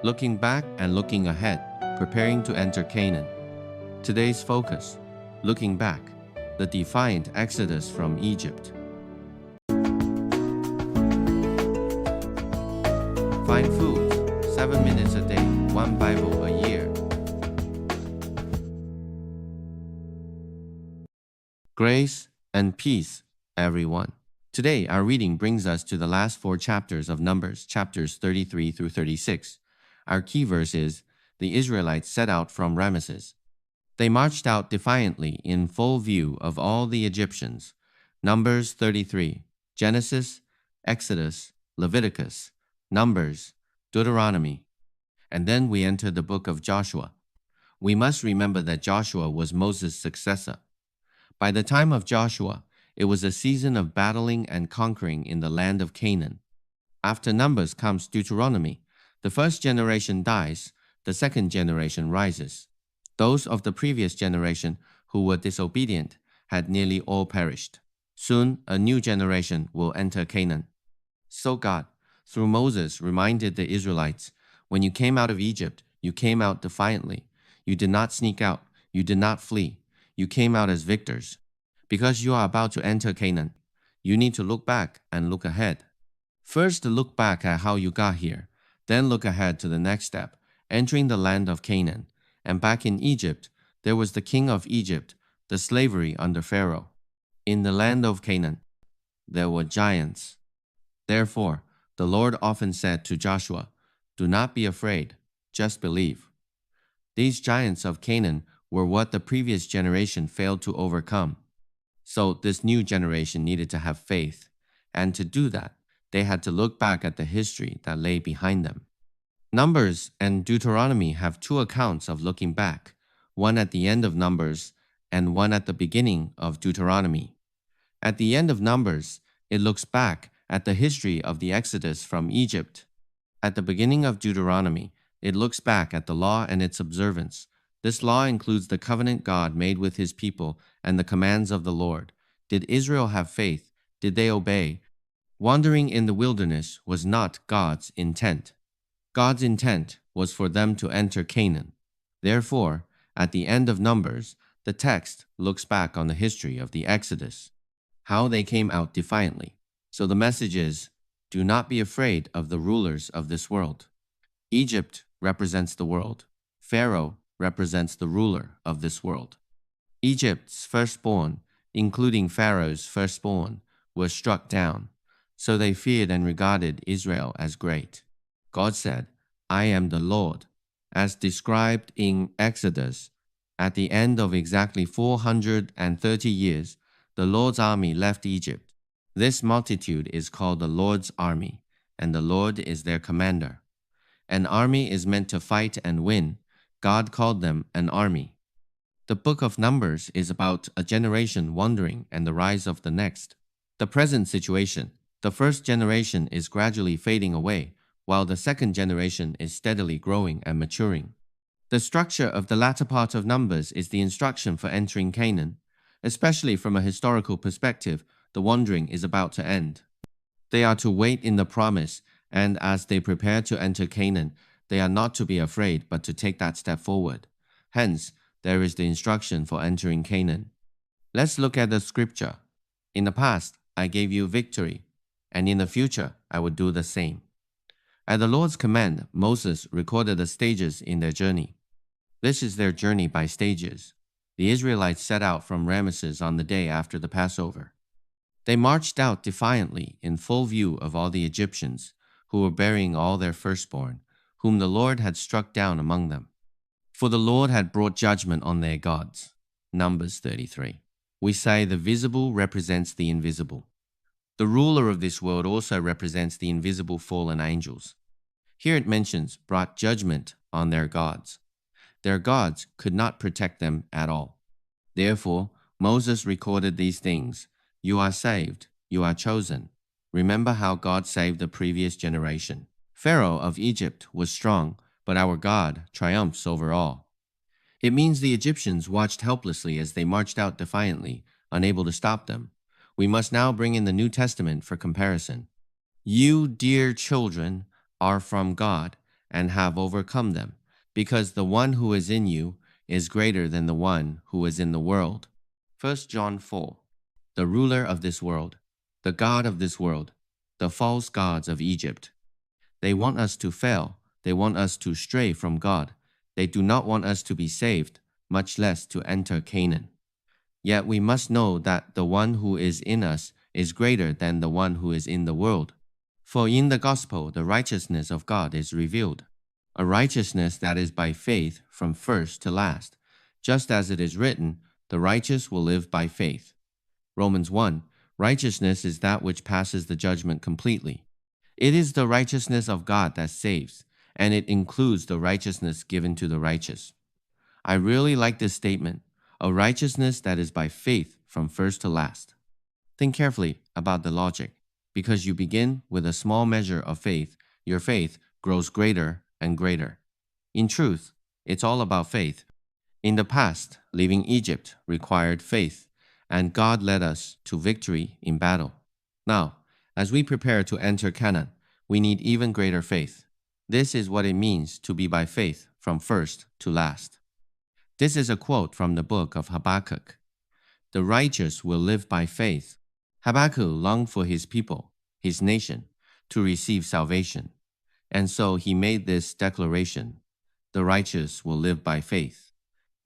looking back and looking ahead, preparing to enter Canaan. Today's focus, looking back, the defiant exodus from Egypt. Find Foods, 7 minutes a day, 1 Bible a year. Grace and peace, everyone. Today, our reading brings us to the last 4 chapters of Numbers, chapters 33 through 36. Our key verse is, the Israelites set out from Ramesses. They marched out defiantly in full view of all the Egyptians. Numbers 33, Genesis, Exodus, Leviticus, Numbers, Deuteronomy. And then we enter the book of Joshua. We must remember that Joshua was Moses' successor. By the time of Joshua, it was a season of battling and conquering in the land of Canaan. After Numbers comes Deuteronomy. The first generation dies, the second generation rises. Those of the previous generation who were disobedient had nearly all perished. Soon, a new generation will enter Canaan. So God, through Moses, reminded the Israelites, when you came out of Egypt, you came out defiantly. You did not sneak out. You did not flee. You came out as victors. Because you are about to enter Canaan, you need to look back and look ahead. First, look back at how you got here. Then look ahead to the next step, entering the land of Canaan. And back in Egypt, there was the king of Egypt, the slavery under Pharaoh. In the land of Canaan, there were giants. Therefore, the Lord often said to Joshua, do not be afraid, just believe. These giants of Canaan were what the previous generation failed to overcome. So this new generation needed to have faith, and to do that, they had to look back at the history that lay behind them. Numbers and Deuteronomy have 2 accounts of looking back, one at the end of Numbers and one at the beginning of Deuteronomy. At the end of Numbers, it looks back at the history of the Exodus from Egypt. At the beginning of Deuteronomy, it looks back at the law and its observance. This law includes the covenant God made with his people and the commands of the Lord. Did Israel have faith? Did they obey? Wandering in the wilderness was not God's intent. God's intent was for them to enter Canaan. Therefore, at the end of Numbers, the text looks back on the history of the Exodus, how they came out defiantly. So the message is, do not be afraid of the rulers of this world. Egypt represents the world. Pharaoh represents the ruler of this world. Egypt's firstborn, including Pharaoh's firstborn, were struck down. So they feared and regarded Israel as great. God said, I am the Lord. As described in Exodus, at the end of exactly 430 years, the Lord's army left Egypt. This multitude is called the Lord's army, and the Lord is their commander. An army is meant to fight and win. God called them an army. The book of Numbers is about a generation wandering and the rise of the next. The present situation, the first generation is gradually fading away, while the second generation is steadily growing and maturing. The structure of the latter part of Numbers is the instruction for entering Canaan. Especially from a historical perspective, the wandering is about to end. They are to wait in the promise, and as they prepare to enter Canaan, they are not to be afraid but to take that step forward. Hence, there is the instruction for entering Canaan. Let's look at the scripture. In the past, I gave you victory, and in the future, I will do the same. At the Lord's command, Moses recorded the stages in their journey. This is their journey by stages. The Israelites set out from Ramesses on the day after the Passover. They marched out defiantly in full view of all the Egyptians, who were burying all their firstborn, whom the Lord had struck down among them. For the Lord had brought judgment on their gods. Numbers 33. We say the visible represents the invisible. The ruler of this world also represents the invisible fallen angels. Here it mentions brought judgment on their gods. Their gods could not protect them at all. Therefore, Moses recorded these things. You are saved. You are chosen. Remember how God saved the previous generation. Pharaoh of Egypt was strong, but our God triumphs over all. It means the Egyptians watched helplessly as they marched out defiantly, unable to stop them. We must now bring in the New Testament for comparison. You, dear children, are from God and have overcome them, because the one who is in you is greater than the one who is in the world. 1 John 4. The ruler of this world, the god of this world, the false gods of Egypt. They want us to fail. They want us to stray from God. They do not want us to be saved, much less to enter Canaan. Yet we must know that the one who is in us is greater than the one who is in the world. For in the gospel, the righteousness of God is revealed, a righteousness that is by faith from first to last. Just as it is written, the righteous will live by faith. Romans 1. Righteousness is that which passes the judgment completely. It is the righteousness of God that saves, and it includes the righteousness given to the righteous. I really like this statement, a righteousness that is by faith from first to last. Think carefully about the logic. Because you begin with a small measure of faith, your faith grows greater and greater. In truth, it's all about faith. In the past, leaving Egypt required faith, and God led us to victory in battle. Now, as we prepare to enter Canaan, we need even greater faith. This is what it means to be by faith from first to last. This is a quote from the book of Habakkuk. The righteous will live by faith. Habakkuk longed for his people, his nation, to receive salvation. And so he made this declaration, the righteous will live by faith.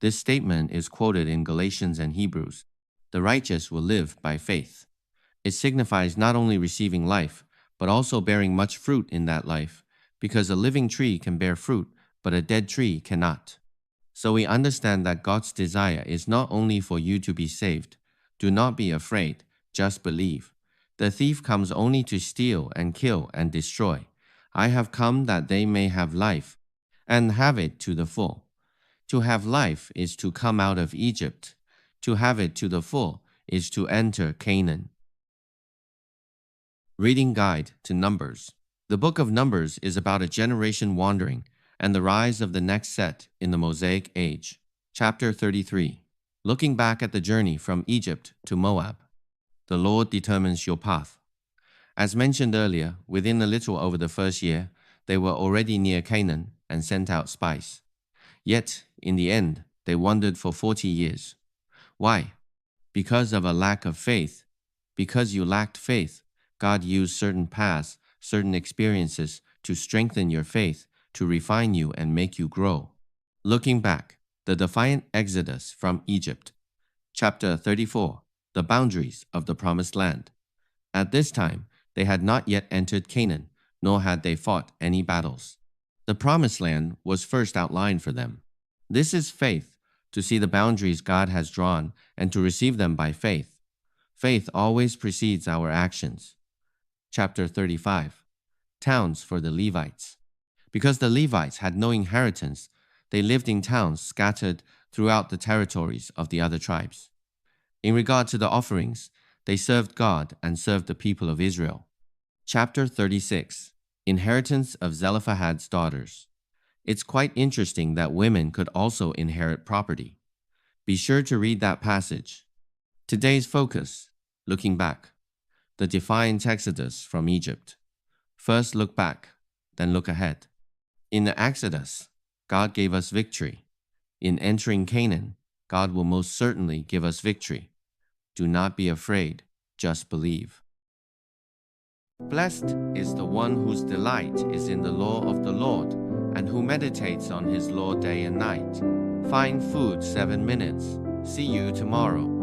This statement is quoted in Galatians and Hebrews. The righteous will live by faith. It signifies not only receiving life, but also bearing much fruit in that life, because a living tree can bear fruit, but a dead tree cannot. So we understand that God's desire is not only for you to be saved. Do not be afraid, just believe. The thief comes only to steal and kill and destroy. I have come that they may have life, and have it to the full. To have life is to come out of Egypt. To have it to the full is to enter Canaan. Reading Guide to Numbers. The book of Numbers is about a generation wandering and the rise of the next set in the Mosaic Age. Chapter 33. Looking back at the journey from Egypt to Moab. The Lord determines your path. As mentioned earlier, within a little over the first year, they were already near Canaan and sent out spies. Yet, in the end, they wandered for 40 years. Why? Because of a lack of faith. Because you lacked faith, God used certain paths, certain experiences to strengthen your faith, to refine you and make you grow. Looking back, the defiant exodus from Egypt. Chapter 34. The boundaries of the promised land. At this time, they had not yet entered Canaan, nor had they fought any battles. The promised land was first outlined for them. This is faith, to see the boundaries God has drawn and to receive them by faith. Faith always precedes our actions. Chapter 35. Towns for the Levites. Because the Levites had no inheritance, they lived in towns scattered throughout the territories of the other tribes. In regard to the offerings, they served God and served the people of Israel. Chapter 36. Inheritance of Zelophehad's daughters. It's quite interesting that women could also inherit property. Be sure to read that passage. Today's focus, looking back. The defiant exodus from Egypt. First look back, then look ahead. In the Exodus, God gave us victory. In entering Canaan, God will most certainly give us victory. Do not be afraid, just believe. Blessed is the one whose delight is in the law of the Lord, and who meditates on his law day and night. Fine food, 7 minutes. See you tomorrow.